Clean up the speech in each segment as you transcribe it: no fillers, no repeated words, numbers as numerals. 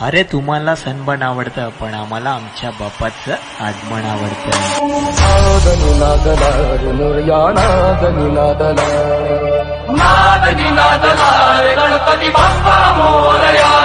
अरे तुम्हाला सनबर्न आवडतं, पण आम्हाला आमच्या बापाचं आगमन आवडतं. गणपती बाप्पा मोरया.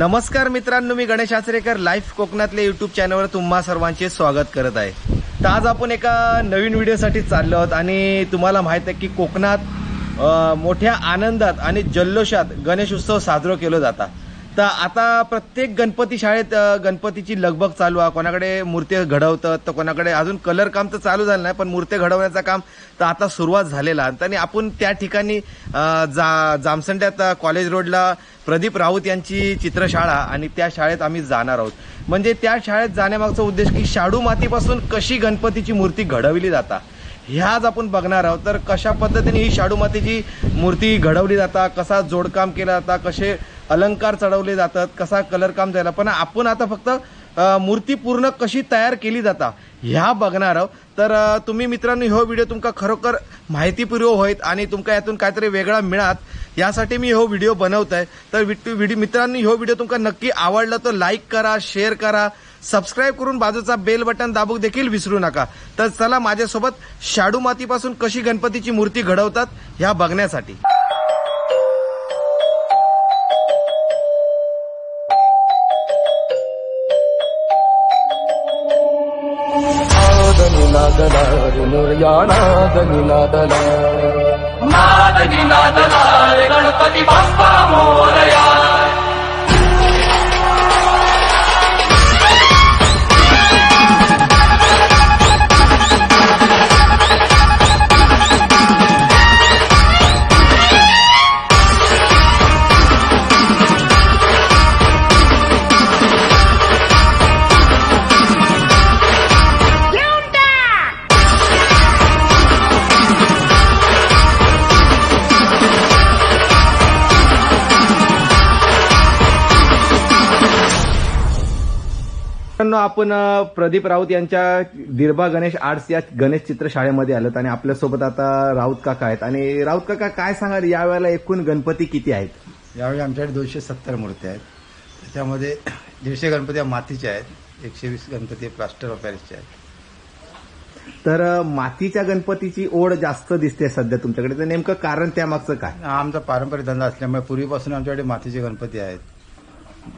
नमस्कार मित्रांनो, मी गणेश आचरेकर लाईव्ह कोकणातल्या युट्यूब चॅनलवर तुम्हा सर्वांचे स्वागत करत आहे. तर आज आपण एका नवीन व्हिडिओसाठी चाललो आहोत आणि तुम्हाला माहित आहे की कोकणात मोठ्या आनंदात आणि जल्लोषात गणेश उत्सव साजरा केला जाता. तर आता प्रत्येक गणपती शाळेत गणपतीची लगबग चालू आहे. कोणाकडे मूर्ती घडवतात तर कोणाकडे अजून कलर काम तर चालू झालं नाही, पण मूर्ती घडवण्याचं काम तर आता सुरुवात झालेला. आणि आपण त्या ठिकाणी जामसंड्यात कॉलेज रोडला प्रदीप राऊत यांची चित्रशाळा आणि त्या शाळेत आम्ही जाणार आहोत. म्हणजे त्या शाळेत जाण्यामागचा उद्देश की शाडू मातीपासून कशी गणपतीची मूर्ती घडवली जाता ह्याच आपण बघणार आहोत. तर कशा पद्धतीने ही शाडू मातीची मूर्ती घडवली जाता, कसा जोडकाम केला जाता, कसे अलंकार चढवले जातात, कसा कलर काम झाला, पण आपण आता फक्त मूर्ती पूर्ण कशी तयार केली जाता ह्या बघणार आहोत. तर तुम्ही मित्रांनो हो व्हिडिओ तुमका खरोखर माहितीपूर्वक होईत आणि तुमका यातून काहीतरी वेगळा मिळात यासाठी मी हो व्हिडिओ बनवतोय. तर मित्रांनो हो व्हिडिओ तुमका नक्की आवडला तर लाईक करा, शेअर करा, सबस्क्राईब करून बाजूचा बेल बटन दाबूक देखील विसरू नका. तर चला माझ्यासोबत शाडू मातीपासून कशी गणपतीची मूर्ती घडवतात ह्या बघण्यासाठी. गणपती बाप्पा मोरया. आपण प्रदीप राऊत यांच्या दिरबा गणेश आर्ट्स या गणेश चित्रशाळेमध्ये आलोत आणि आपल्यासोबत आता राऊत काका आहेत. आणि राऊत काका काय सांगाल, यावेळेला एकूण गणपती किती आहेत? यावेळी आमच्याकडे 270 मूर्ती आहेत. त्याच्यामध्ये 150 गणपती मातीचे आहेत, 120 गणपती प्लास्टर ऑफ पॅरिसचे आहेत. तर मातीच्या गणपतीची ओढ जास्त दिसते सध्या तुमच्याकडे, तर नेमकं कारण त्यामागचं काय? आमचा पारंपरिक धंदा असल्यामुळे पूर्वीपासून आमच्याकडे मातीचे गणपती आहेत.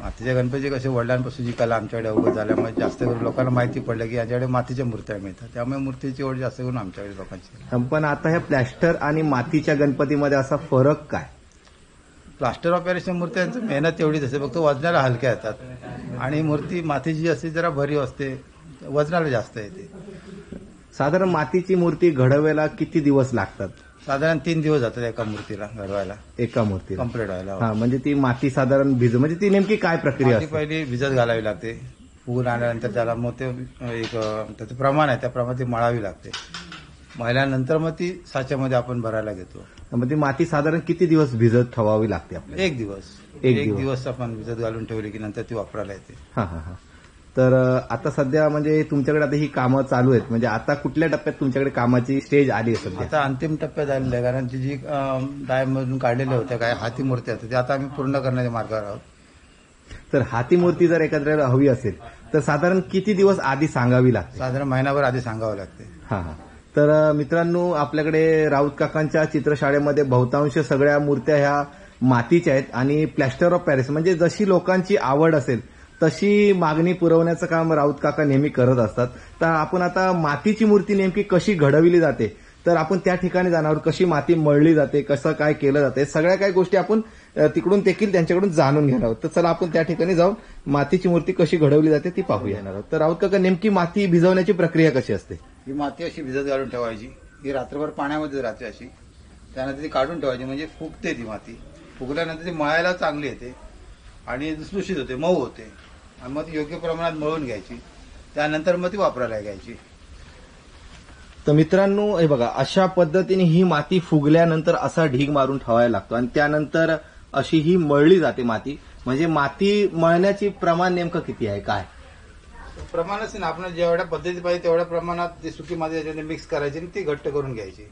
मातीच्या गणपती कसे वडिलांपासून जी कला आमच्याकडे अवगत झाल्यामुळे जास्त करून लोकांना माहिती पडलं की याच्याकडे मातीच्या मूर्त्या मिळतात, त्यामुळे मूर्तीची ओढ जास्त करून आमच्याकडे लोकांची. पण आता ह्या प्लॅस्टर आणि मातीच्या गणपतीमध्ये असा फरक काय? प्लास्टर ऑफ पॅरिसच्या मूर्त्यांचं मेहनत तेवढीच असते, फक्त वजनाला हलक्या येतात आणि मूर्ती मातीची असते जरा भरीव असते, वजनाला जास्त येते. साधारण मातीची मूर्ती घडवायला किती दिवस लागतात? साधारण 3 दिवस जातात एका मूर्तीला घडवायला, एका मूर्तीला कम्प्लीट व्हायला. हा, म्हणजे ती माती साधारण भिज, म्हणजे ती नेमकी काय प्रक्रिया असते? पहिली भिजत घालावी लागते, फुगून आल्यानंतर त्याला मग ते एक त्याचं प्रमाण आहे, त्याप्रमाणे ती मळावी लागते. मळल्यानंतर मग ती साच्यामध्ये आपण भरायला घेतो. मग ती माती साधारण किती दिवस भिजत ठेवावी लागते आपल्याला? 1 दिवस. एक दिवस आपण भिजत घालून ठेवली की नंतर ती वापरायला येते. हा हा हा. तर आता सध्या म्हणजे तुमच्याकडे आता ही कामं चालू आहेत, म्हणजे आता कुठल्या टप्प्यात तुमच्याकडे कामाची स्टेज आली आहे सध्या? आता अंतिम टप्प्यात आलेलं आहे, कारण जी डायमधून काढलेल्या होत्या काय हाती मूर्त्या होत्या, त्या आता आम्ही पूर्ण करण्याच्या मार्गावर आहोत. तर हाती मूर्ती जर एखाद्याला हवी असेल तर साधारण किती दिवस आधी सांगावी लागते? साधारण महिनाभर आधी सांगावं लागते. हा हा. तर मित्रांनो, आपल्याकडे राऊत काकांच्या चित्रशाळेमध्ये बहुतांश सगळ्या मूर्त्या ह्या मातीच्या आहेत आणि प्लॅस्टर ऑफ पॅरिस, म्हणजे जशी लोकांची आवड असेल तशी मागणी पुरवण्याचं काम राऊत काका नेहमी करत असतात. तर आपण आता मातीची मूर्ती नेमकी कशी घडविली जाते तर आपण त्या ठिकाणी जाणार, कशी माती मळली जाते, कसं काय केलं जाते, सगळ्या काही गोष्टी आपण तिकडून देखील त्यांच्याकडून जाणून घेणार आहोत. तर चला आपण त्या ठिकाणी जाऊन मातीची मूर्ती कशी घडवली जाते ती पाहू येणार आहोत. तर राऊत काका, नेमकी माती भिजवण्याची प्रक्रिया कशी असते? ही माती अशी भिजत घालून ठेवायची, ही रात्रभर पाण्यामध्ये राहते अशी, त्यानंतर ती काढून ठेवायची, म्हणजे फुगते ती माती. फुगल्यानंतर ती मळायला चांगली येते आणि लुसलुशीत होते, मऊ होते आणि मग ती योग्य प्रमाणात मळून घ्यायची. त्यानंतर मग ती वापरायला घ्यायची. तर मित्रांनो हे बघा, अशा पद्धतीने ही माती फुगल्यानंतर असा ढीग मारून ठेवायला लागतो आणि त्यानंतर अशी ही मळली जाते माती. म्हणजे माती मळण्याची प्रमाण नेमकं किती आहे काय? प्रमाणच ना, आपण जेवढ्या पद्धती पाहिजे तेवढ्या प्रमाणात ती सुकी माती त्याच्यामध्ये मिक्स करायची आणि ती घट्ट करून घ्यायची.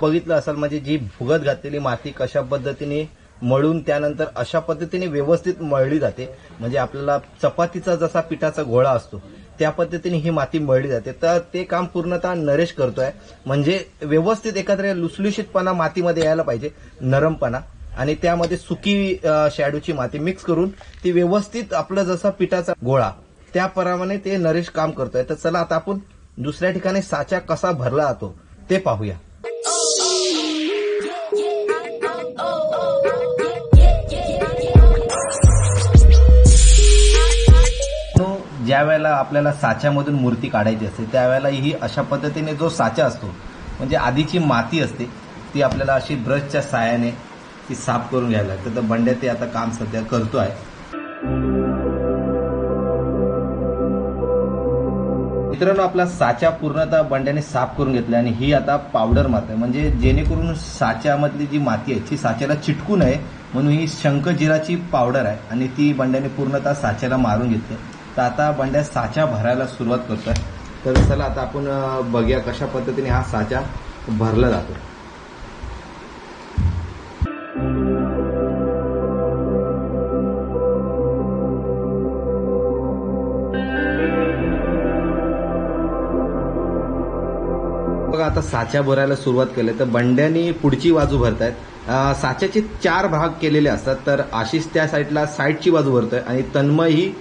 बघितलं असाल म्हणजे जी भुगत घातलेली माती कशा पद्धतीने मळून त्यानंतर अशा पद्धतीने व्यवस्थित मळली जाते. म्हणजे आपल्याला चपातीचा जसा पिठाचा गोळा असतो त्या पद्धतीने ही माती मळली जाते. तर ते काम पूर्णतः नरेश करतोय. म्हणजे व्यवस्थित एकत्र लुसलुशीतपणा मातीमध्ये यायला पाहिजे, नरमपणा, आणि त्यामध्ये सुकी शॅडोची माती मिक्स करून ती व्यवस्थित आपलं जसा पिठाचा गोळा त्याप्रमाणे ते नरेश काम करतोय. तर चला आता आपण दुसऱ्या ठिकाणी साचा कसा भरला जातो ते पाहूया. ज्या वेळेला आपल्याला साच्यामधून मूर्ती काढायची असते त्यावेळेला ही अशा पद्धतीने जो साचा असतो म्हणजे आधीची माती असते ती आपल्याला अशी ब्रशच्या साहाय्याने ती साफ करून घ्यायला लागते. तर बंड्या ते आता काम सध्या करतो आहे. मित्रांनो आपला साचा पूर्णतः बंड्याने साफ करून घेतला आणि ही आता पावडर माती आहे. म्हणजे जेणेकरून साच्यामधली जी माती आहे ती साच्याला चिटकू नये म्हणून ही शंखजिराची पावडर आहे आणि ती बंड्याने पूर्णतः साच्याला मारून घेतली. तर आता बंड्या साचा भरायला सुरुवात करतोय. तर चला आता आपण बघूया कशा पद्धतीने हा साचा भरला जातो. बघा आता साचा भरायला सुरुवात केली तर बंड्यानी पुढची बाजू भरतायत. साच्याचे 4 भाग केलेले असतात. तर आशिष त्या साईडला साईडची बाजू भरतोय आणि तन्मय ही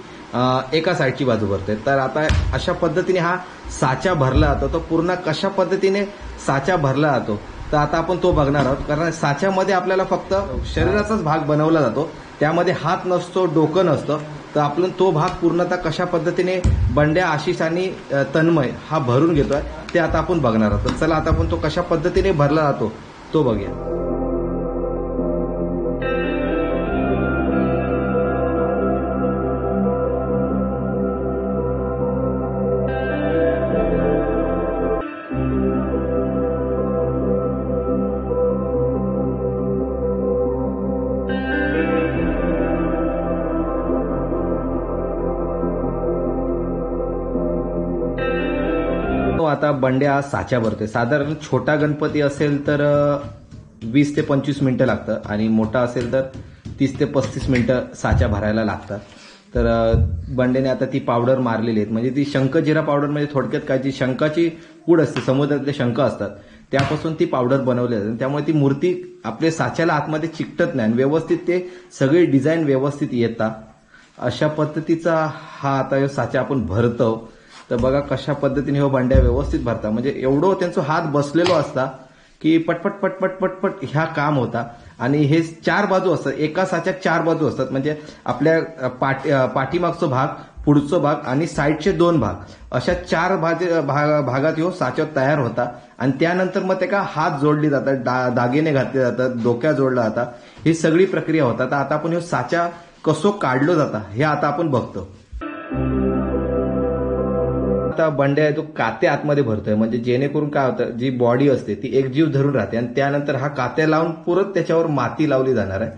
एका साईडची बाजू भरते. तर आता अशा पद्धतीने हा साचा भरला जातो. तो पूर्ण कशा पद्धतीने साचा भरला जातो तर आता आपण तो बघणार आहोत. कारण साच्यामध्ये आपल्याला फक्त शरीराचाच भाग बनवला जातो, त्यामध्ये हात नसतो, डोकं नसतं. तर आपण तो भाग पूर्णतः कशा पद्धतीने बंड्या, आशिष आणि तन्मय हा भरून घेतोय ते आता आपण बघणार आहोत. तर चला आता आपण तो कशा पद्धतीने भरला जातो तो बघूया. आता बंड्या साच्या भरतोय. साधारण छोटा गणपती असेल तर 20 ते 25 मिनिटं लागतं आणि मोठा असेल तर 30 ते 35 मिनिटं साच्या भरायला लागतात. तर बंड्याने आता ती पावडर मारलेली आहेत. म्हणजे ती शंखजिरा पावडर म्हणजे थोडक्यात काय, जी शंखाची पूड असते, समुद्रातले शंख असतात त्यापासून ती पावडर बनवली जाते. त्यामुळे ती मूर्ती आपल्या साच्याला आतमध्ये चिकटत नाही आणि व्यवस्थित ते सगळे डिझाईन व्यवस्थित येतात. अशा पद्धतीचा हा आता साचा आपण भरतो. तर बघा कशा पद्धतीने हो बंड्या व्यवस्थित भरता. म्हणजे एवढं त्यांचा हात बसलेलो असता की पटपट पटपट पटपट ह्या काम होता. आणि हे 4 बाजू असतात, एका साच्यात 4 बाजू असतात. म्हणजे आपल्या पाठीमागचा भाग, पुढचा भाग आणि साईडचे 2 भाग, अशा 4 भागात हो साचा तयार होता. आणि त्यानंतर मग ते का हात जोडले जातात, दागिने घातले जातात, डोक्या जोडला जातात, ही सगळी प्रक्रिया होतात. आता आपण हे साचा कसो काढलो जाता हे आता आपण बघतो. आता बंड्या आहे तो कात्या आतमध्ये भरतोय. म्हणजे जेणेकरून काय होतं, जी बॉडी असते ती एकजीव धरून राहते आणि त्यानंतर हा कात्या लावून परत त्याच्यावर माती लावली जाणार आहे.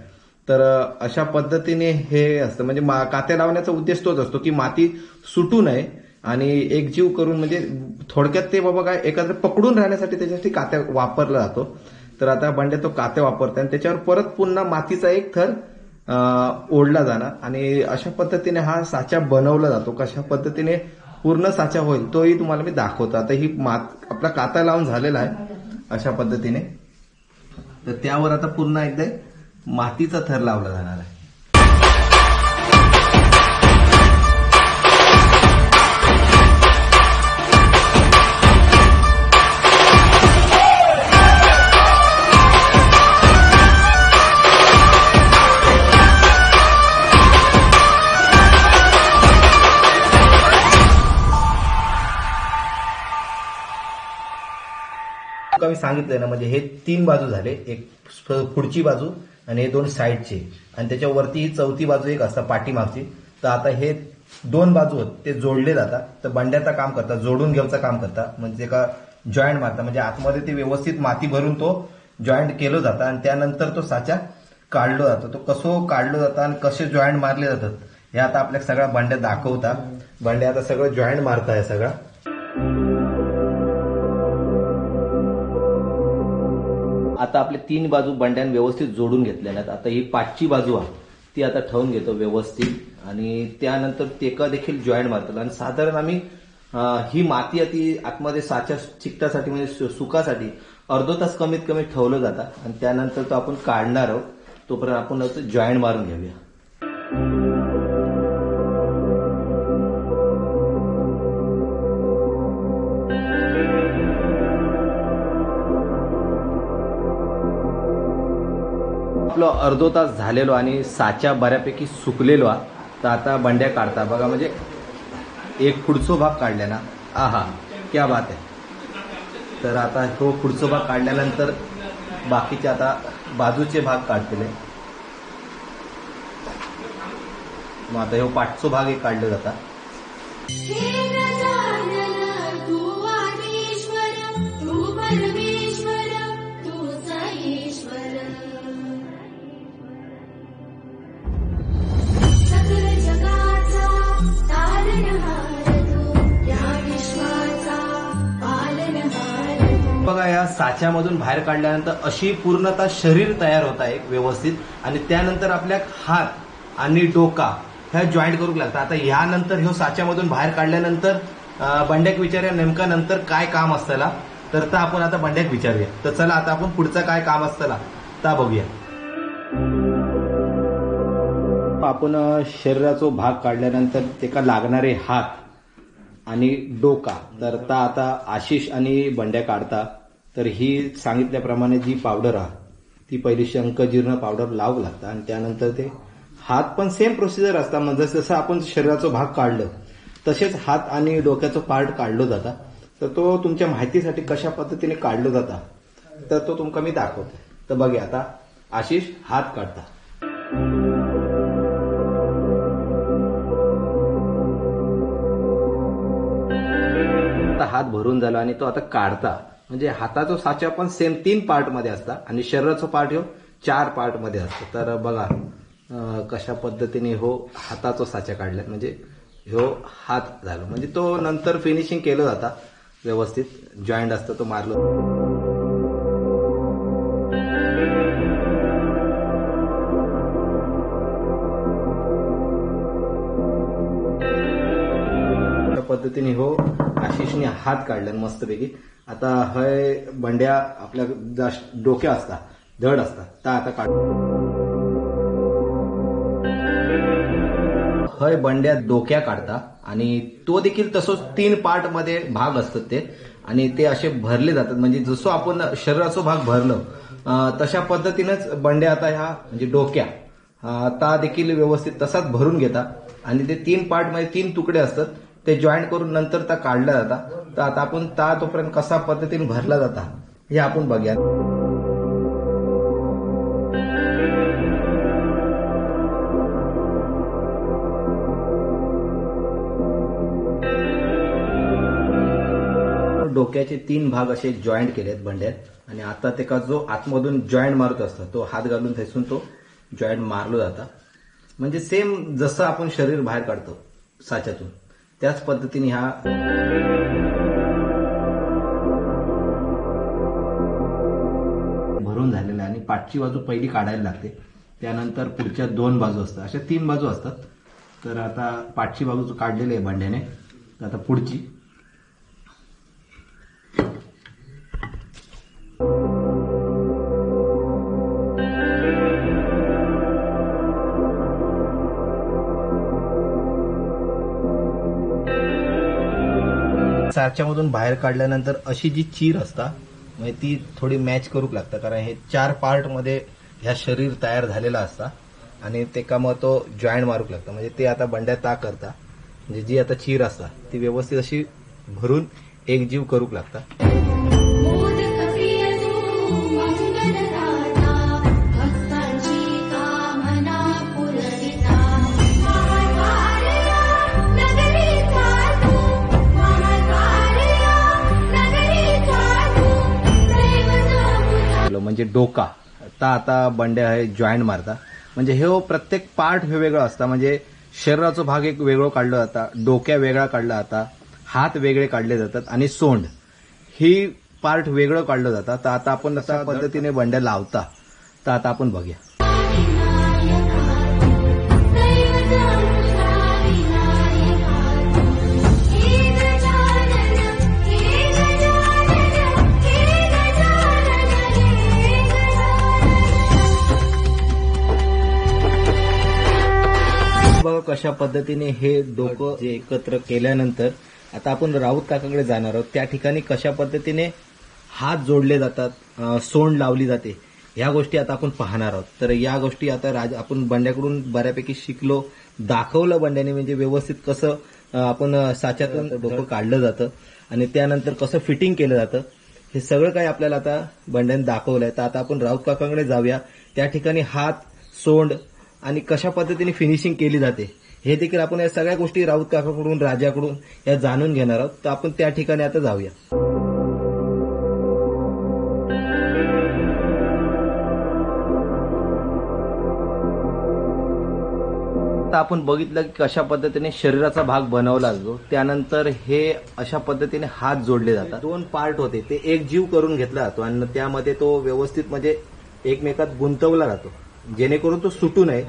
तर अशा पद्धतीने हे असतं. म्हणजे कात्या लावण्याचा उद्देश तोच असतो की माती सुटू नये आणि एकजीव करून, म्हणजे थोडक्यात ते बाबा काय एकत्र पकडून राहण्यासाठी त्याच्यासाठी कात्या वापरला जातो. तर आता बंड्या तो कात्या वापरते आणि त्याच्यावर परत पुन्हा मातीचा एक थर ओढला जाणार आणि अशा पद्धतीने हा साचा बनवला जातो. कशा पद्धतीने पूर्ण साचा होईल तोही तुम्हाला मी दाखवतो. आता ही आपला काता लावून झालेला आहे अशा पद्धतीने. तर त्यावर आता पुन्हा एकदा मातीचा थर लावला जाणार आहे. मी सांगितलंय ना, म्हणजे हे 3 बाजू झाले, एक पुढची बाजू आणि हे 2 साईडचे, आणि त्याच्यावरती ही 4थी बाजू एक असता पाठीमागची. तर आता हे 2 बाजू आहेत ते जोडले जातात. तर बंड्याचं काम करतात, जोडून घ्यायचं काम करतात, म्हणजे का जॉईंट मारतात, म्हणजे आतमध्ये ते व्यवस्थित माती भरून तो जॉईंट केलं जातं आणि त्यानंतर तो साचा काढलो जातो. तो कसं काढलं जातं आणि कसे जॉईंट मारले जातात हे आता आपल्या सगळ्या बंड्या दाखवतात. बंड्या आता सगळं जॉईंट मारताय सगळं. आता आपले 3 बाजू बंड्यान व्यवस्थित जोडून घेतलेल्या आहेत. आता ही 5ची बाजू आहे ती आता ठेवून घेतो व्यवस्थित आणि त्यानंतर तेका देखील जॉईंट मारतो. आणि साधारण आम्ही ही माती ती आतमध्ये साच्या चिकटासाठी म्हणजे सुकासाठी अर्धा तास कमीत कमी ठेवलं जातं आणि त्यानंतर तो आपण काढणार आहोत. तोपर्यंत आपण जॉईंट मारून घेऊया. आपलं अर्धा तास झालेलो आणि साच्या बऱ्यापैकी सुकलेलो आहे. तर आता बंड्या काढता बघा, म्हणजे एक पुढचा भाग काढला ना, आहा क्या बात आहे. तर आता तो पुढचा भाग काढल्यानंतर बाकीचे आता बाजूचे भाग काढलेले. मग आता हे 5चा भाग एक काढलं जाता. बघा, या साच्यामधून बाहेर काढल्यानंतर अशी पूर्णतः शरीर तयार होत आहे व्यवस्थित. आणि त्यानंतर आपल्या हात आणि डोका ह्या जॉईंट करू लागतात. आता यानंतर ह्यो साच्यामधून बाहेर काढल्यानंतर बंड्याक विचारूया नेमका नंतर काय काम असतं. तर आपण आता बंड्याक विचारूया. तर चला आता आपण पुढचं काय काम असतं ता बघूया. आपण शरीराचा भाग काढल्यानंतर त्याला लागणारे हात आणि डोका तर आता आशिष आणि बंड्या काढता. तर ही सांगितल्याप्रमाणे जी पावडर आहे ती पहिली शंखजीर्ण पावडर लावू लागतं आणि त्यानंतर ते हात पण सेम प्रोसिजर असतात. म्हणजे जसं आपण शरीराचा भाग काढलं तसेच हात आणि डोक्याचं पार्ट काढलं जातं. तर तो तुमच्या माहितीसाठी कशा पद्धतीने काढलं जातं तर तो तुमका मी दाखवतो. तर बघा, आता आशिष हात काढता. हात भरून झाला आणि तो आता काढता. म्हणजे हाताचा साचा पण सेम 3 पार्ट मध्ये असता आणि शरीराचा पार्ट ह्यो 4 पार्ट मध्ये असतो. तर बघा कशा पद्धतीने हो हाताचा साचा काढला, म्हणजे ह्यो हात झाला. म्हणजे तो नंतर फिनिशिंग केलं जाता व्यवस्थित, जॉईंट असतं तो मारलं. पद्धतीने हो आशिषने हात काढला मस्तपैकी. आता हय बंड्या आपल्या डोक्या असता धड असता ता आता काढ. हय बंड्या डोक्या काढता आणि तो देखील तसंच 3 पार्ट मध्ये भाग असतात ते आणि ते असे भरले जातात. म्हणजे जसं आपण शरीराचा भाग भरलं तशा पद्धतीनेच बंड्या आता ह्या म्हणजे डोक्या ता देखील व्यवस्थित तसाच भरून घेतात आणि ते 3 पार्ट मध्ये 3 तुकडे असतात ते जॉईंट करून नंतर ता काढला जाता. तर आता आपण ता तोपर्यंत कसा पद्धतीने भरला जाता हे आपण बघूया. डोक्याचे 3 भाग असे जॉईंट केलेत बंड्यात आणि आता त्याचा जो आतमधून जॉईंट मारत असतो तो हात घालून थैसून तो जॉईंट मारलो जाता. म्हणजे सेम जसं आपण शरीर बाहेर काढतो साच्यातून त्याच पद्धतीने हा भरून झालेला आणि 5ची बाजू पहिली काढायला लागते. त्यानंतर पुढच्या 2 बाजू असतात, अशा 3 बाजू असतात. तर आता 5ची बाजू काढलेली आहे बंड्याने. आता पुढची साच्यामधून बाहेर काढल्यानंतर अशी जी चीर असता म्हणजे ती थोडी मॅच करूक लागतं, कारण हे 4 पार्ट मध्ये ह्या शरीर तयार झालेला असता आणि ते मग तो जॉईंट मारूक लागतं. म्हणजे ते आता बंड्या ता करता, म्हणजे जी आता चीर असता ती व्यवस्थित अशी भरून एकजीव करूक लागता. मंगलदाता भक्तांची कामना पुरविता महाकार्या नगरीचा तू महाकार्या नगरीचा तू दैवत म्हणजे डोका आता बंड्या आहे जॉईंट मारता म्हणजे हे प्रत्येक पार्ट वेगवेगळा असता म्हणजे शरीराचा भाग एक वेगळं काढला जाता डोक्या वेगळा काढला जाता हात वेगळे काढले जातात आणि सोंड ही पार्ट वेगळं काढलं जातं तर आता आपण अशा पद्धतीने बंड्या लावता तर आता आपण बघूया बघा कशा पद्धतीने हे डोकं जे एकत्र केल्यानंतर आता आपण राऊत काकाकडे जाणार आहोत त्या ठिकाणी कशा पद्धतीने हात जोडले जातात सोंड लावली जाते ह्या गोष्टी आता आपण पाहणार आहोत तर या गोष्टी आता आपण बंड्याकडून बऱ्यापैकी शिकलो दाखवलं बंड्याने म्हणजे व्यवस्थित कसं आपण साच्यातून डोकं काढलं जातं आणि त्यानंतर कसं फिटिंग केलं जातं हे सगळं काही आपल्याला आता बंड्याने दाखवलंय तर आता आपण राऊत काकाकडे जाऊया त्या ठिकाणी हात सोंड आणि कशा पद्धतीने फिनिशिंग केली जाते हे देखील आपण या सगळ्या गोष्टी राऊत काकाकडून राजाकडून या जाणून घेणार आहोत तर आपण त्या ठिकाणी आता जाऊया आता आपण बघितलं की कशा पद्धतीने शरीराचा भाग बनवला जातो त्यानंतर हे अशा पद्धतीने हात जोडले जातात दोन पार्ट होते ते एक जीव करून घेतला जातो आणि त्यामध्ये तो व्यवस्थित म्हणजे एकमेकात गुंतवला जातो जेणेकरून तो सुटू नये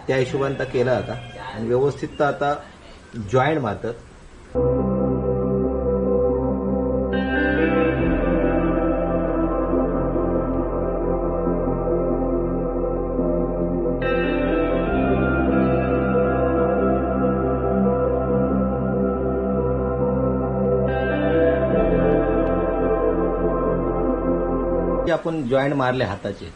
त्या हिशोबाने केला जाता आणि व्यवस्थित आता जॉईंट मारतात आपण जॉईंट मारले हाताचे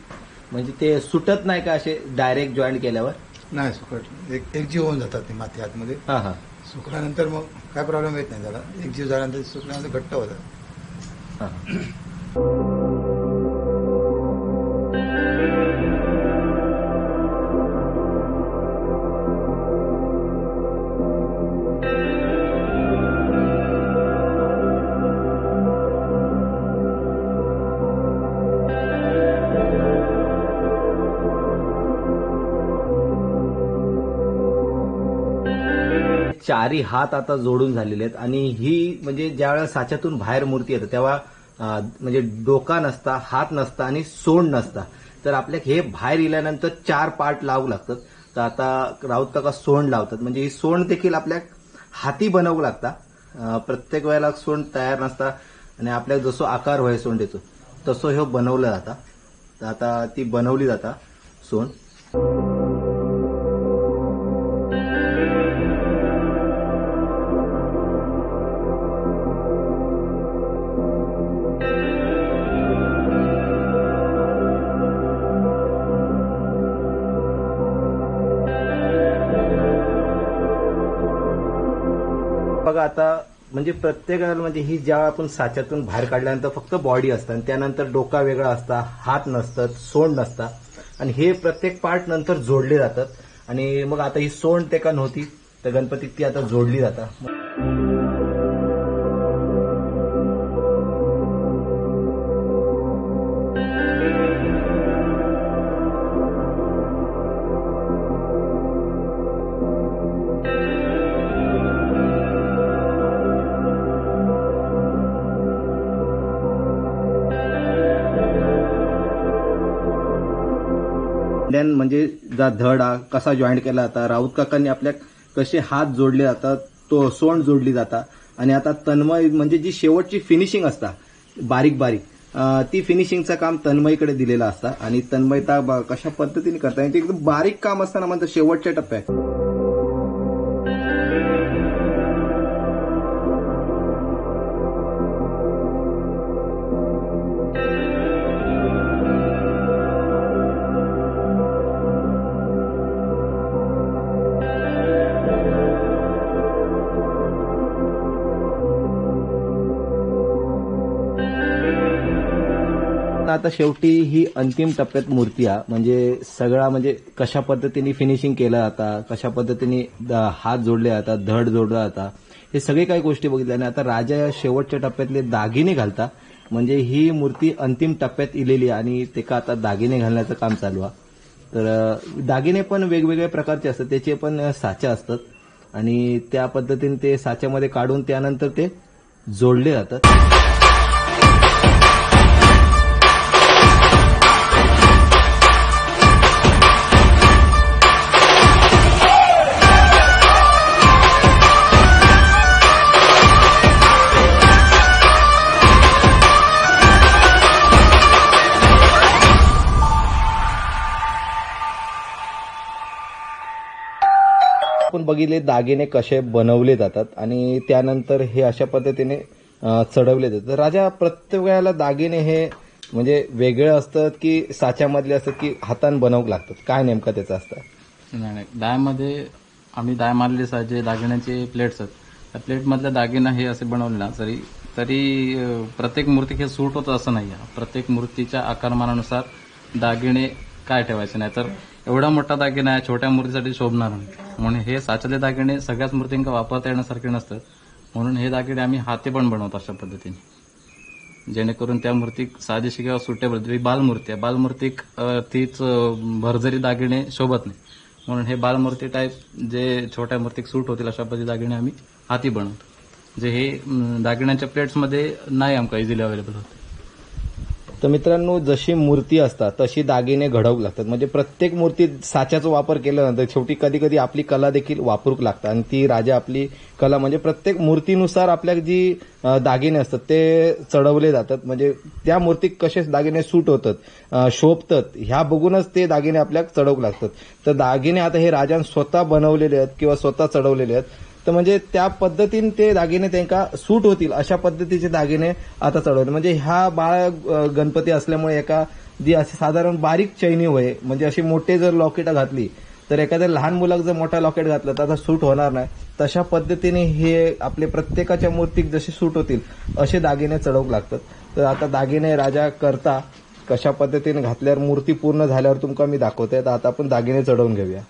म्हणजे ते सुटत नाही का असे डायरेक्ट जॉईंट केल्यावर नाही सुकट एक जीव होऊन जातात ते माती आतमध्ये हा सुकल्यानंतर मग काय प्रॉब्लेम येत नाही त्याला एक जीव झाल्यानंतर सुकल्यानंतर घट्ट होतात चारी हात आता जोडून झालेले आहेत आणि ही म्हणजे ज्या वेळेला साच्यातून बाहेर मूर्ती येते तेव्हा म्हणजे डोका नसता हात नसता आणि सोंड नसता तर आपल्या हे बाहेर गेल्यानंतर 4 पार्ट लावू लागतात तर आता राऊत काका सोंड लावतात म्हणजे ही सोंड देखील आपल्या हाती बनवू लागता प्रत्येक वेळेला सोंड तयार नसता आणि आपल्या जसं आकार होय सोंडेचं तसं हे बनवलं जाता तर आता ती बनवली जाता सोंड बघा आता म्हणजे प्रत्येकाला म्हणजे ही ज्या आपण साच्यातून बाहेर काढल्यानंतर फक्त बॉडी असतं आणि त्यानंतर डोका वेगळा असता हात नसतात सोंड नसता आणि हे प्रत्येक पार्ट नंतर जोडले जातात आणि मग आता ही सोंड ते का नव्हती तर गणपतीत ती आता जोडली जातात म्हणजे धड कसा जॉईंट केला जाता राऊत काकांनी आपल्या कसे हात जोडले जातात तो सोंड जोडली जाता आणि आता तन्मय म्हणजे जी शेवटची फिनिशिंग असता बारीक ती फिनिशिंगचं काम तन्मयीकडे दिलेलं असतं आणि तन्मयता कशा पद्धतीने करता येते एकदम बारीक काम असताना म्हणतं शेवटच्या टप्प्यात आता शेवटी ही अंतिम टप्प्यात मूर्ती आहे, म्हणजे सगळा म्हणजे कशा पद्धतीने फिनिशिंग केलं जातं, कशा पद्धतीने हात जोडले जातात, धड जोडला जाता, हे सगळे काही गोष्टी बघितल्या. आणि आता राजा या शेवटच्या टप्प्यातले दागिने घालता, म्हणजे ही मूर्ती अंतिम टप्प्यात इलेली आणि ते का आता दागिने घालण्याचं काम चालू आहे. तर दागिने पण वेगवेगळ्या प्रकारचे असतात, त्याचे पण साच्या असतात आणि त्या पद्धतीने ते साच्यामध्ये काढून त्यानंतर ते जोडले जातात. आपण बघितले दागिने कसे बनवले जातात आणि त्यानंतर हे अशा पद्धतीने चढवले जातात. राजा, प्रत्येक वेळेला दागिने हे म्हणजे वेगळे असतात की साच्यामधले असतात की हाताने बनवू लागतात, काय नेमकं त्याचं असतं? नाही, डायमध्ये आम्ही डाय मारले जे दागिन्याचे प्लेट्स आहेत, त्या प्लेटमधल्या दागिना हे असे बनवले ना, तरी प्रत्येक मूर्ती हे सूट होतं असं नाही आहे. प्रत्येक मूर्तीच्या आकारमानानुसार दागिने काय ठेवायचे, नाही तर एवढा मोठा दागिना आहे छोट्या मूर्तीसाठी शोभणार नाही. म्हणून हे साच्याचे दागिने सगळ्याच मूर्तींका वापरता येण्यासारखे नसतात. म्हणून हे दागिने आम्ही हाती पण बनवतो अशा पद्धतीने, जेणेकरून त्या मूर्ती साजेशी किंवा सुटेबल. बालमूर्ती आहे, बालमूर्तीक तीच भरजरी दागिने शोभत नाही. म्हणून हे बालमूर्ती टाईप जे छोट्या मूर्तीक सूट होतील अशा पद्धती दागिने आम्ही हाती बनवतो, जे हे दागिन्यांच्या प्लेट्समध्ये नाही आमका इझिली अवेलेबल होते. तर मित्रांनो, जशी मूर्ती असतात तशी दागिने घडवू लागतात. म्हणजे प्रत्येक मूर्तीत साच्याचा वापर केल्यानंतर शेवटी कधी कधी आपली कला देखील वापरूक लागतात आणि ती राजा आपली कला म्हणजे प्रत्येक मूर्तीनुसार आपल्या जी दागिने असतात ते चढवले जातात. म्हणजे त्या मूर्तीत कसे दागिने सूट होतात, शोभतात, ह्या बघूनच ते दागिने आपल्याला चढवू लागतात. तर दागिने आता हे राजाने स्वतः बनवलेले आहेत किंवा स्वतः चढवलेले आहेत, तर म्हणजे त्या पद्धतीने ते दागिने त्यांना सूट होतील अशा पद्धतीचे दागिने आता चढवले. म्हणजे ह्या बाळ गणपती असल्यामुळे एका जी अशी साधारण बारीक चैनी होय, म्हणजे अशी मोठे जर लॉकेट घातली तर एखाद्या लहान मुलाक जर मोठा लॉकेट घातला तर आता सूट होणार नाही. तशा पद्धतीने हे आपले प्रत्येकाच्या मूर्तीक जसे सूट होतील असे दागिने चढवू लागतात. तर आता दागिने राजा करता कशा पद्धतीने घातल्यावर मूर्ती पूर्ण झाल्यावर तुमका मी दाखवते. तर आता आपण दागिने चढवून घेऊया.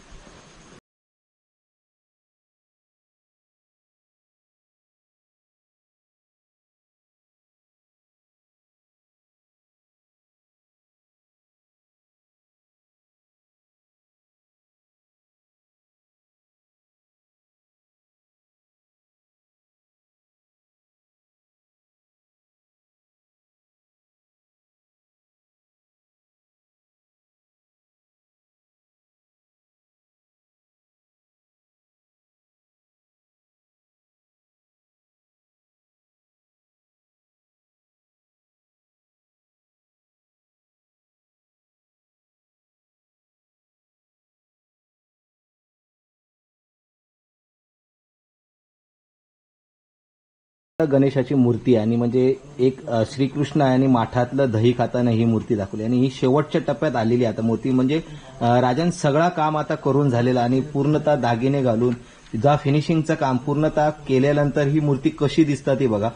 गणेशाची मूर्ती आहे आणि म्हणजे एक श्रीकृष्ण आहे आणि माठातलं दही खाताना ही मूर्ती दाखवली आणि ही शेवटच्या टप्प्यात आलेली आता मूर्ती. म्हणजे राजान सगळा काम आता करून झालेला आणि पूर्णतः दागिने घालून जा फिनिशिंगचं काम पूर्णतः केल्यानंतर ही मूर्ती कशी दिसतात ती बघा.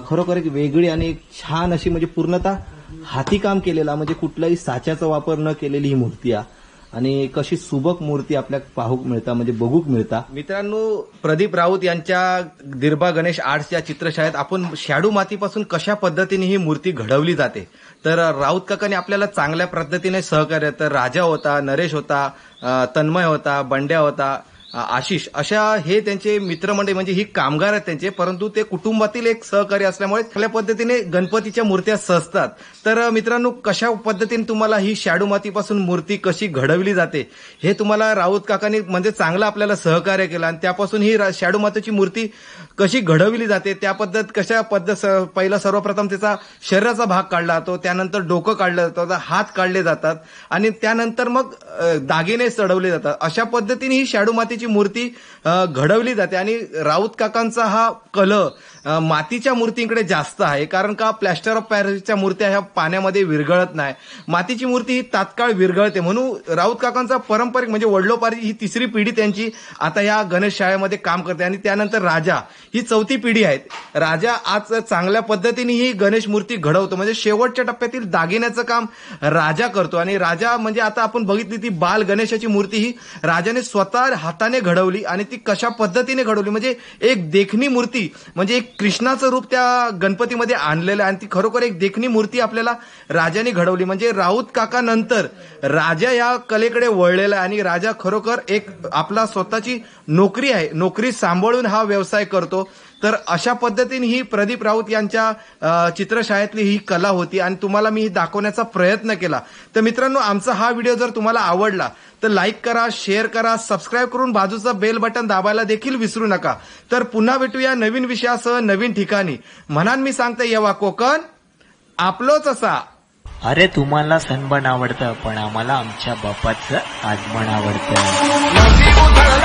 खरोखर एक वेगळी आणि एक छान अशी म्हणजे पूर्णतः हाती काम केलेला, म्हणजे कुठलाही साच्याचा वापर न केलेली ही मूर्ती आहे आणि कशी सुबक मूर्ती आपल्याला पाहूक मिळता, म्हणजे बघूक मिळता. मित्रांनो, प्रदीप राऊत यांच्या दिरबा गणेश आर्ट्स या चित्रशाळेत आपण शाडू मातीपासून कशा पद्धतीने ही मूर्ती घडवली जाते तर राऊत काकांनी आपल्याला चांगल्या पद्धतीने सहकार्य, तर राजा होता, नरेश होता, तन्मय होता, बंड्या होता, आशिष, अशा हे त्यांचे मित्रमंडळी म्हणजे ही कामगार आहेत त्यांचे, परंतु ते कुटुंबातील एक सहकारी असल्यामुळे चांगल्या पद्धतीने गणपतीच्या मूर्त्या सजतात. तर मित्रांनो, कशा पद्धतीने तुम्हाला ही शाडू मातीपासून मूर्ती कशी घडवली जाते हे तुम्हाला राऊत काकांनी म्हणजे चांगलं आपल्याला सहकार्य केलं आणि त्यापासून ही शाडू मातीची मूर्ती कशी घडवली जाते त्या कशा पद्धत पहिला सर्वप्रथम त्याचा शरीराचा भाग काढला जातो, त्यानंतर डोकं काढलं जातं, हात काढले जातात आणि त्यानंतर मग दागिने चढवले जातात. अशा पद्धतीने ही शाडू मातीची मूर्ती घडवली जाते आणि राऊत काकांचा हा कल मातीच्या मूर्तींकडे जास्त आहे. कारण का प्लॅस्टर ऑफ पॅरिसच्या मूर्त्या ह्या पाण्यामध्ये विरघळत नाही. मातीची मूर्ती ही तात्काळ विरघळते. म्हणून राऊत काकांचा पारंपरिक म्हणजे वडिलोपार्जित ही तिसरी पिढी त्यांची आता या गणेश शाळेमध्ये काम करते. आणि त्यानंतर राजा ही चौथी पिढी आहे. राजा आज चांगल्या पद्धतीने ही गणेश मूर्ती घडवतो. म्हणजे शेवटच्या टप्प्यातील दागिन्याचं काम राजा करतो. आणि राजा म्हणजे आता आपण बघितली ती बाल गणेशाची मूर्ती ही राजाने स्वतः हाताने घडवली. आणि ती कशा पद्धतीने घडवली म्हणजे एक देखणी मूर्ती, म्हणजे एक कृष्णाचं रूप त्या गणपतीमध्ये आणलेलं आहे. आणि ती खरोखर एक देखणी मूर्ती आपल्याला राजाने घडवली. म्हणजे राऊत काका नंतर राजा या कलेकडे वळलेला आहे. आणि राजा खरोखर एक आपला स्वतःची नोकरी आहे, नोकरी सांभाळून हा व्यवसाय करतो. तर अशा पद्धतीने ही प्रदीप राऊत यांच्या चित्रशाळेतली ही कला होती आणि तुम्हाला मी ही दाखवण्याचा प्रयत्न केला. तर मित्रांनो, आमचा हा व्हिडिओ जर तुम्हाला आवडला तर लाईक करा, शेअर करा, सबस्क्राईब करून बाजूचं बेल बटन दाबायला देखील विसरू नका. तर पुन्हा भेटूया नवीन विषयासह नवीन ठिकाणी. म्हणान मी सांगते येवा कोकण आपलोच असा. अरे तुम्हाला सनबर्न आवडतं पण आम्हाला आमच्या बाप्पाचं आगमन आवडतं. नदी उधळ